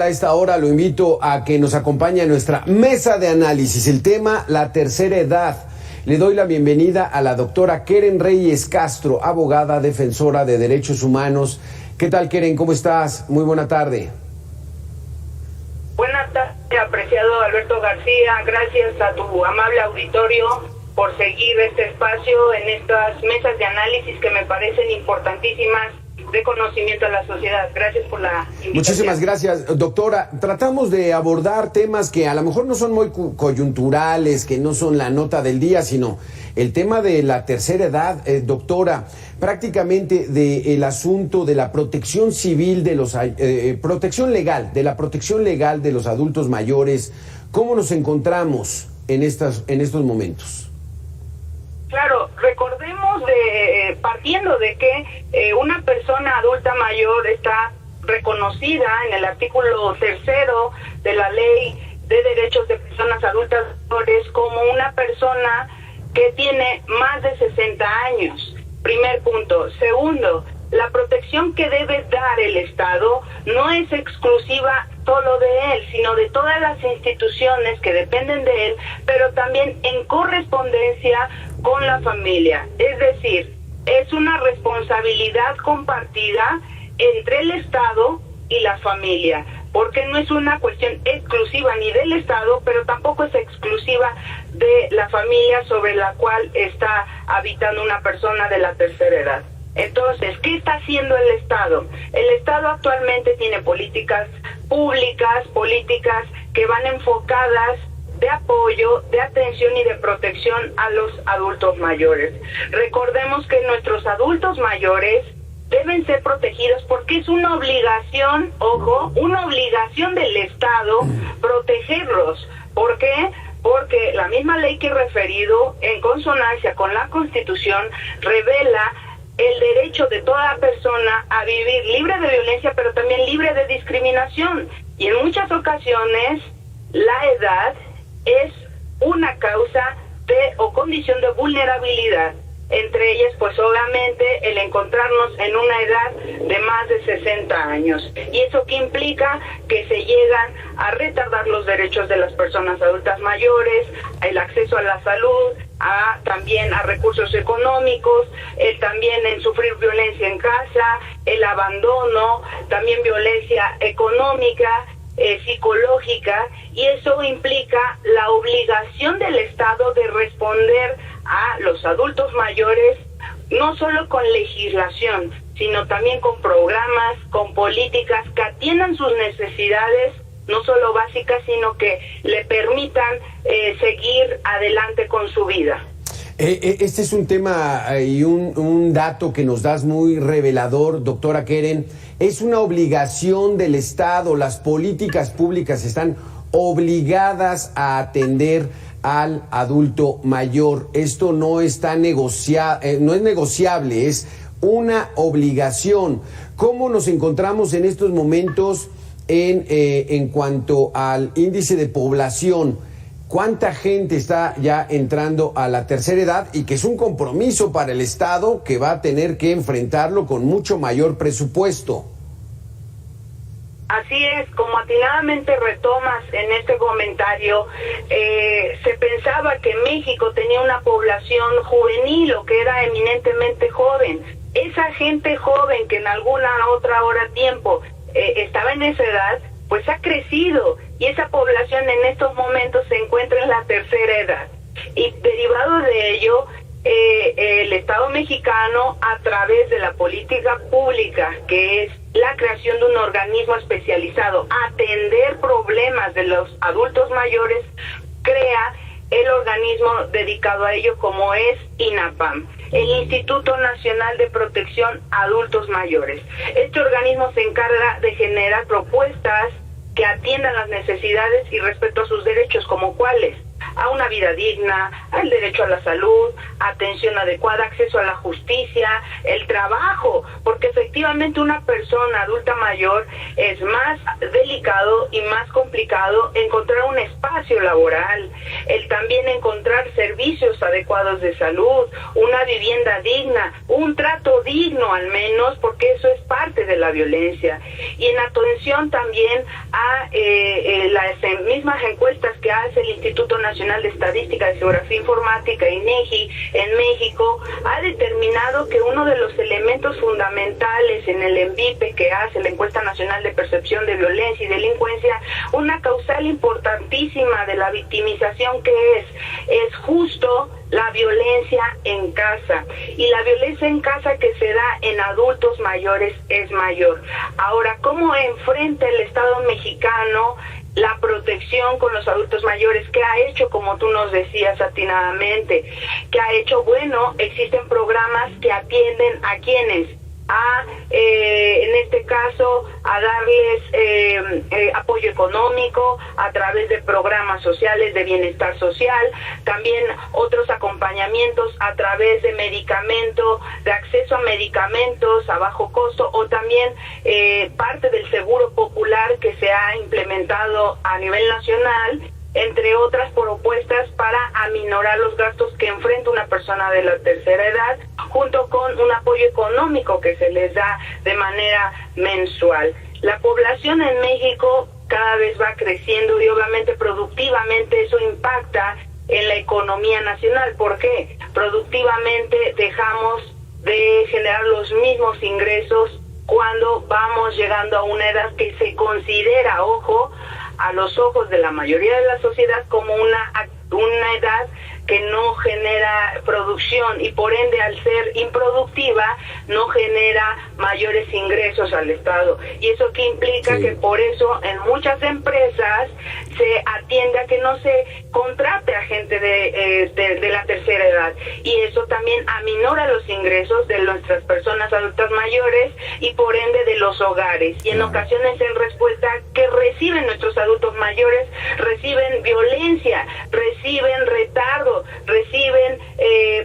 A esta hora lo invito a que nos acompañe a nuestra mesa de análisis, el tema la tercera edad. Le doy la bienvenida a la doctora Keren Reyes Castro, abogada, defensora de derechos humanos. ¿Qué tal, Keren? ¿Cómo estás? Muy buena tarde. Buenas tardes, apreciado Alberto García. Gracias a tu amable auditorio por seguir este espacio en estas mesas de análisis que me parecen importantísimas de conocimiento a la sociedad. Gracias por la invitación. Muchísimas gracias, doctora. Tratamos de abordar temas que a lo mejor no son muy coyunturales, que no son la nota del día, sino el tema de la tercera edad, doctora, prácticamente del asunto de la protección civil de los protección legal de los adultos mayores. ¿Cómo nos encontramos en estos momentos? Claro, recordemos partiendo de que una persona adulta mayor está reconocida en el artículo 3 de la Ley de Derechos de Personas Adultas Mayores como una persona que tiene más de 60 años. Primer punto. Segundo, la protección que debe dar el Estado no es exclusiva solo de él, sino de todas las instituciones que dependen de él, pero también en correspondencia con la familia. Es decir, es una responsabilidad compartida entre el Estado y la familia, porque no es una cuestión exclusiva ni del Estado, pero tampoco es exclusiva de la familia sobre la cual está habitando una persona de la tercera edad. Entonces, ¿qué está haciendo el Estado? El Estado actualmente tiene políticas públicas, políticas que van enfocadas de apoyo, de atención y de protección a los adultos mayores. Recordemos que nuestros adultos mayores deben ser protegidos porque es una obligación, ojo, una obligación del Estado protegerlos. ¿Por qué? Porque la misma ley que he referido, en consonancia con la Constitución, revela el derecho de toda persona a vivir libre de violencia, pero también libre de discriminación. Y en muchas ocasiones, la edad es una causa de o condición de vulnerabilidad. Entre ellas, pues obviamente, el encontrarnos en una edad de más de 60 años. ¿Y eso qué implica? Que se llegan a retardar los derechos de las personas adultas mayores, el acceso a la salud, también a recursos económicos, también en sufrir violencia en casa, el abandono, también violencia económica, psicológica, y eso implica la obligación del Estado de responder a los adultos mayores, no solo con legislación, sino también con programas, con políticas que atiendan sus necesidades, no solo básicas, sino que le permitan seguir adelante con su vida. Este es un tema y un dato que nos das muy revelador, doctora Keren. Es una obligación del Estado, las políticas públicas están obligadas a atender al adulto mayor. Esto no está no es negociable, es una obligación. ¿Cómo nos encontramos en estos momentos en cuanto al índice de población? ¿Cuánta gente está ya entrando a la tercera edad y que es un compromiso para el Estado que va a tener que enfrentarlo con mucho mayor presupuesto? Así es, como atinadamente retomas en este comentario, se pensaba que México tenía una población juvenil o que era eminentemente joven. Esa gente joven que en alguna otra hora tiempo estaba en esa edad, pues ha crecido, y esa población en estos momentos se encuentra en la tercera edad. Y derivado de ello, el Estado mexicano, a través de la política pública, que es la creación de un organismo especializado a atender problemas de los adultos mayores, crea el organismo dedicado a ello, como es INAPAM, el Instituto Nacional de Protección a Adultos Mayores. Este organismo se encarga de generar propuestas que atiendan las necesidades y respeto a sus derechos, como cuáles: a una vida digna, al derecho a la salud, atención adecuada, acceso a la justicia, el trabajo, porque efectivamente una persona adulta mayor es más delicada complicado y más complicado encontrar un espacio laboral, el también encontrar servicios adecuados de salud, una vivienda digna, un trato digno al menos, porque eso es parte de la violencia. Y en atención también a las mismas encuestas que hace el Instituto Nacional de Estadística y Geografía Informática, INEGI, en México, ha determinado que uno de los elementos fundamentales en el ENVIPE que hace la Encuesta Nacional de Percepción de Violencia y Delincuencia, una causal importantísima de la victimización que es justo la violencia en casa, y la violencia en casa que se da en adultos mayores es mayor. Ahora, ¿cómo enfrenta el Estado mexicano la protección con los adultos mayores? ¿Qué ha hecho, como tú nos decías atinadamente? ¿Qué ha hecho? Bueno, existen programas que atienden a quienes, en este caso, a darles apoyo económico a través de programas sociales de bienestar social, también otros acompañamientos a través de medicamento, de acceso a medicamentos a bajo costo, o también parte del seguro popular que se ha implementado a nivel nacional, entre otras propuestas para aminorar los gastos que enfrenta una persona de la tercera edad, junto con un apoyo económico que se les da de manera mensual. La población en México cada vez va creciendo y obviamente productivamente eso impacta en la economía nacional. ¿Por qué? Productivamente dejamos de generar los mismos ingresos cuando vamos llegando a una edad que se considera, ojo, a los ojos de la mayoría de la sociedad como una edad que no genera producción y por ende al ser improductiva no genera mayores ingresos al Estado. Y eso que implica que por eso en muchas empresas se atiende a que no se contrate a gente de la tercera edad, y eso también aminora los ingresos de nuestras personas adultas mayores y por ende de los hogares. Y en ocasiones en respuesta que reciben nuestros adultos mayores, reciben violencia, reciben retardo, reciben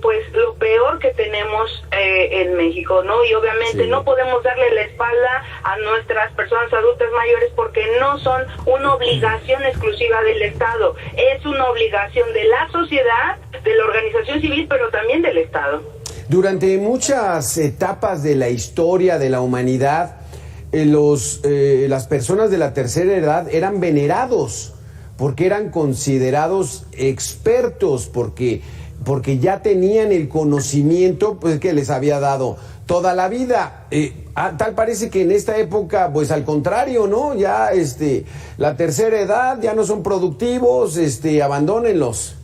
pues lo peor que tenemos en México, ¿no? Y obviamente no podemos darle la espalda a nuestras personas adultas mayores porque no son una obligación exclusiva del Estado, es una obligación de la sociedad, de la organización civil, pero también del Estado. Durante muchas etapas de la historia de la humanidad, las personas de la tercera edad eran venerados porque eran considerados expertos, porque ya tenían el conocimiento pues que les había dado toda la vida. Tal parece que en esta época, pues al contrario, ¿no? Ya la tercera edad ya no son productivos, abandónenlos.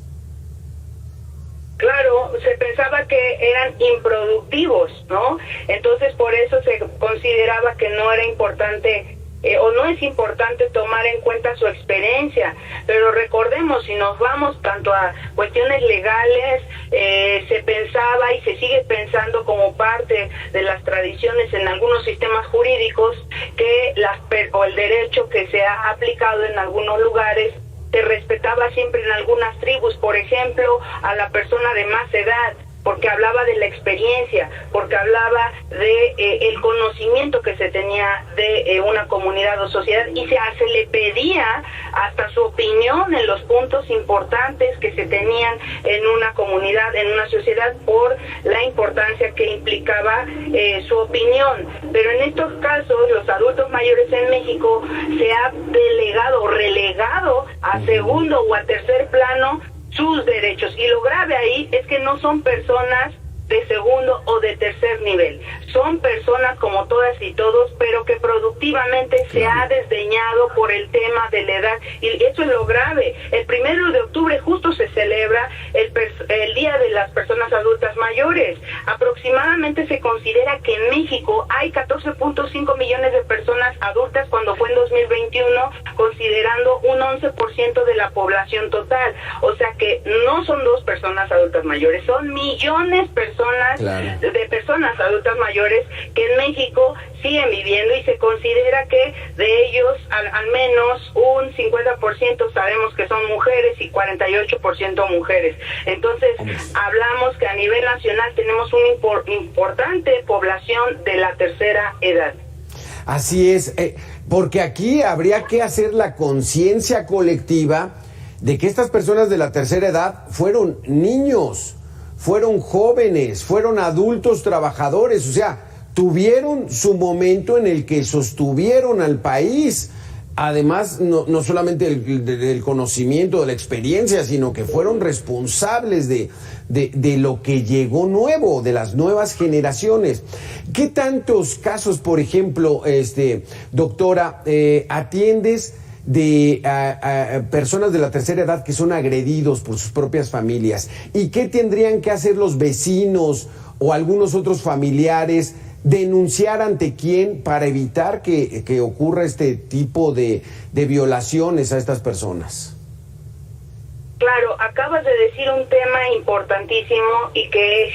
Claro, se pensaba que eran improductivos, ¿no? Entonces por eso se consideraba que no era importante o no es importante tomar en cuenta su experiencia. Pero recordemos, si nos vamos tanto a cuestiones legales, se pensaba y se sigue pensando como parte de las tradiciones en algunos sistemas jurídicos que el derecho que se ha aplicado en algunos lugares se respetaba siempre en algunas tribus, por ejemplo, a la persona de más edad, porque hablaba de la experiencia, porque hablaba de el conocimiento que se tenía de una comunidad o sociedad, y se le pedía hasta su opinión en los puntos importantes que se tenían en una comunidad, en una sociedad, por la importancia que implicaba su opinión. Pero en estos casos, los adultos mayores en México se ha delegado o relegado a segundo o a tercer plano sus derechos, y lo grave ahí es que no son personas de segundo o de tercer nivel, son personas como todas y todos, pero que productivamente se ha desdeñado por el tema de la edad, y eso es lo grave. El 1 de octubre justo se celebra el Día de las Personas Adultas Mayores. Aproximadamente se considera que en México hay 14.5 millones de personas adultas cuando fue en 2021, considerando un 11% de la población total. O sea que no son 2 personas adultas mayores, son millones de personas adultas mayores que en México siguen viviendo, y se considera que de ellos al menos un 50% sabemos que son mujeres y 48% mujeres. Entonces hablamos que a nivel nacional tenemos una importante población de la tercera edad. Así es. porque aquí habría que hacer la conciencia colectiva de que estas personas de la tercera edad fueron niños, fueron jóvenes, fueron adultos trabajadores, o sea, tuvieron su momento en el que sostuvieron al país. Además, no solamente del conocimiento, de la experiencia, sino que fueron responsables de lo que llegó nuevo, de las nuevas generaciones. ¿Qué tantos casos, por ejemplo, doctora, atiendes de personas de la tercera edad que son agredidos por sus propias familias? ¿Y qué tendrían que hacer los vecinos o algunos otros familiares? ¿Denunciar ante quién para evitar que ocurra este tipo de violaciones a estas personas? Claro, acabas de decir un tema importantísimo y que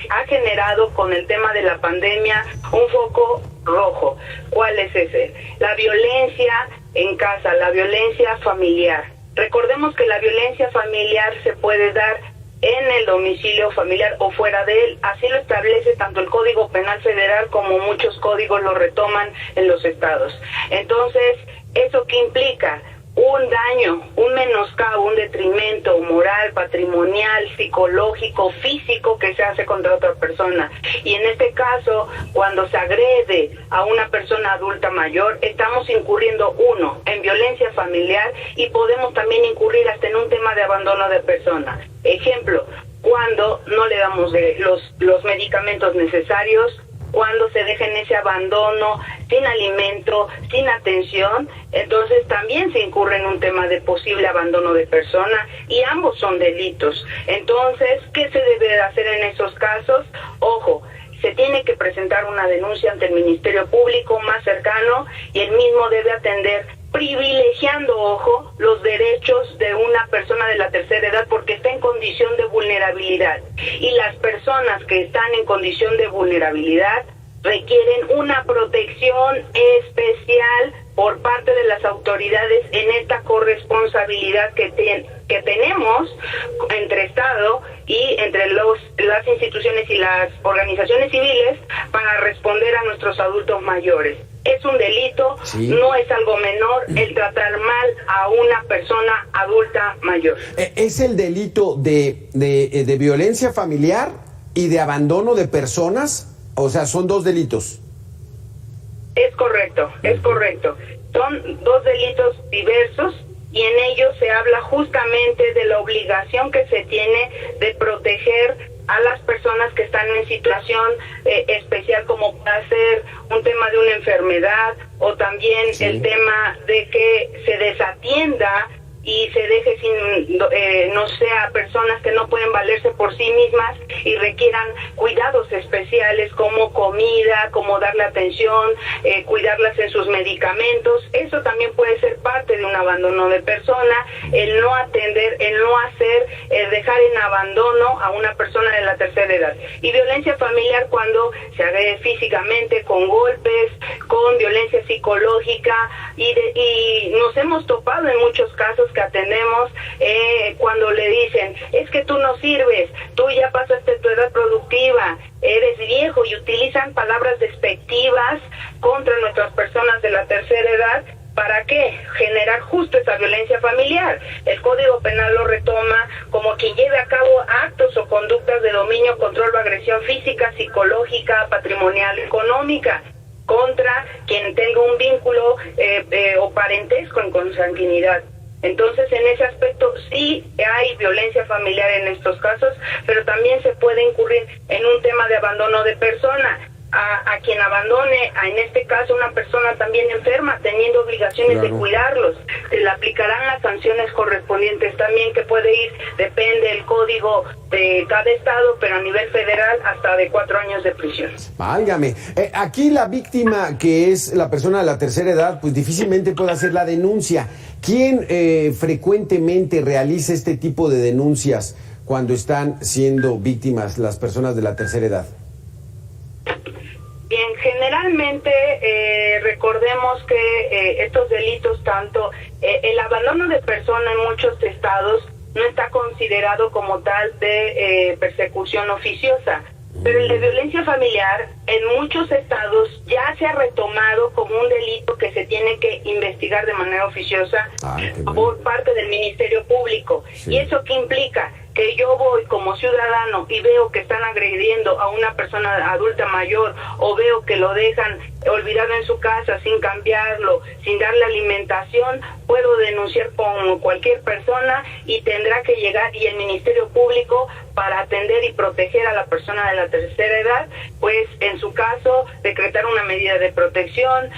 ha generado con el tema de la pandemia un foco rojo. ¿Cuál es ese? La violencia en casa, la violencia familiar. Recordemos que la violencia familiar se puede dar en el domicilio familiar o fuera de él. Así lo establece tanto el Código Penal Federal como muchos códigos lo retoman en los estados. Entonces, ¿eso qué implica? Un daño, un menoscabo, un detrimento moral, patrimonial, psicológico, físico que se hace contra otra persona. Y en este caso, cuando se agrede a una persona adulta mayor, estamos incurriendo, uno, en violencia familiar y podemos también incurrir hasta en un tema de abandono de persona. Ejemplo, cuando no le damos los medicamentos necesarios, cuando se deja en ese abandono, sin alimento, sin atención, entonces también se incurre en un tema de posible abandono de persona y ambos son delitos. Entonces, ¿qué se debe de hacer en esos casos? Ojo, se tiene que presentar una denuncia ante el Ministerio Público más cercano y el mismo debe atender, privilegiando, ojo, los derechos de una persona de la tercera edad porque está en condición de vulnerabilidad. Y las personas que están en condición de vulnerabilidad requieren una protección especial por parte de las autoridades en esta corresponsabilidad que tenemos entre Estado y entre las instituciones y las organizaciones civiles para responder a nuestros adultos mayores. Es un delito, sí. No es algo menor el tratar mal a una persona adulta mayor. ¿Es el delito de violencia familiar y de abandono de personas? O sea, son dos delitos. Es correcto, es correcto. Son dos delitos diversos y en ellos se habla justamente de la obligación que se tiene de proteger a las personas que están en situación especial, como puede ser un tema de una enfermedad o también sí. El tema de que se desatienda y se deje sin, a personas que no pueden valerse por sí mismas y requieran cuidados especiales como comida, como darle atención, cuidarlas en sus medicamentos. Eso también puede ser parte de un abandono de persona, el no atender, el no hacer, el dejar en abandono a una persona de la tercera edad. Y violencia familiar cuando se agrede físicamente, con golpes, con violencia psicológica y nos hemos topado en muchos casos que atendemos cuando le dicen, es que tú no sirves, tú ya pasaste tu edad productiva, eres viejo, y utilizan palabras despectivas contra nuestras personas de la tercera edad. ¿Para qué? Generar justo esa violencia familiar. El Código Penal lo retoma como quien lleve a cabo actos o conductas de dominio, control o agresión física, psicológica, patrimonial, económica, contra quien tenga un vínculo o parentesco en consanguinidad. Entonces, en ese aspecto sí hay violencia familiar en estos casos, pero también se puede incurrir en un tema de abandono de persona. A quien abandone, en este caso una persona también enferma, teniendo obligaciones de cuidarlos, se le aplicarán las sanciones correspondientes también, que puede ir, depende del código de cada estado, pero a nivel federal hasta de 4 años de prisión. Válgame, aquí la víctima, que es la persona de la tercera edad, pues difícilmente puede hacer la denuncia. ¿Quién frecuentemente realiza este tipo de denuncias cuando están siendo víctimas las personas de la tercera edad? Bien, generalmente recordemos que estos delitos, tanto el abandono de persona en muchos estados no está considerado como tal de persecución oficiosa, pero el de violencia familiar en muchos estados ya se ha retomado como un delito que se tiene que investigar de manera oficiosa por parte del Ministerio Público. Sí. ¿Y eso qué implica? Que yo voy como ciudadano y veo que están agrediendo a una persona adulta mayor, o veo que lo dejan olvidado en su casa sin cambiarlo, sin darle alimentación, puedo denunciar con cualquier persona y tendrá que llegar, y el Ministerio Público, para atender y proteger a la persona de la tercera edad, pues en su caso decretar una medida de protección,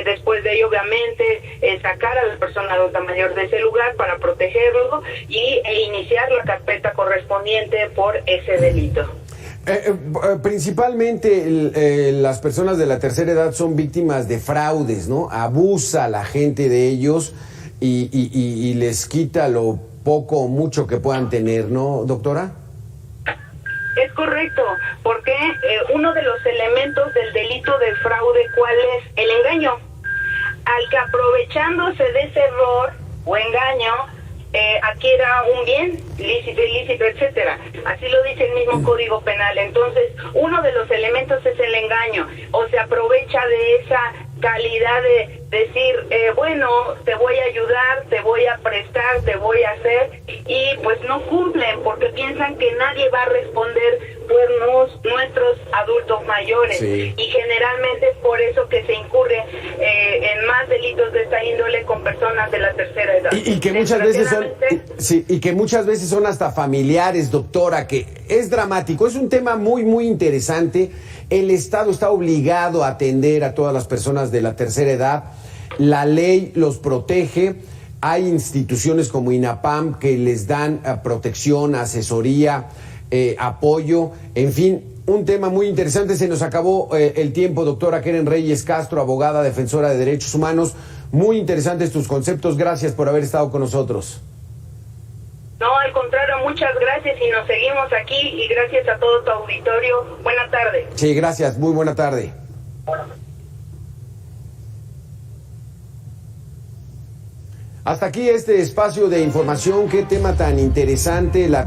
después de ello obviamente sacar a la persona adulta mayor de ese lugar para protegerlo e iniciar la carpeta correspondiente por ese delito. Principalmente las personas de la tercera edad son víctimas de fraudes, ¿no? Abusa la gente de ellos y les quita lo poco o mucho que puedan tener, ¿no, doctora? Es correcto, porque uno de los elementos del delito de fraude, ¿cuál es? El engaño. Al que, aprovechándose de ese error o engaño, adquiera un bien ilícito, etcétera. Así lo dice el mismo Código Penal. Entonces, uno de los elementos es el engaño, o se aprovecha de esa calidad de decir, bueno, te voy a ayudar, te voy a prestar, te voy a hacer, y pues no cumplen porque piensan que nadie va a responder por nuestros adultos mayores. Sí. Y generalmente es por eso que se incurre en más delitos de esta índole con personas de la tercera edad. Y que muchas veces son, sí, y que muchas veces son hasta familiares, doctora, que es dramático. Es un tema muy, muy interesante. El Estado está obligado a atender a todas las personas de la tercera edad. La ley los protege. Hay instituciones como INAPAM que les dan protección, asesoría, apoyo, en fin, un tema muy interesante. Se nos acabó el tiempo, doctora Keren Reyes Castro, abogada, defensora de derechos humanos. Muy interesantes tus conceptos. Gracias por haber estado con nosotros. No, al contrario, muchas gracias y nos seguimos aquí, y gracias a todo tu auditorio. Buena tarde. Sí, gracias. Muy buena tarde. Hasta aquí este espacio de información. Qué tema tan interesante.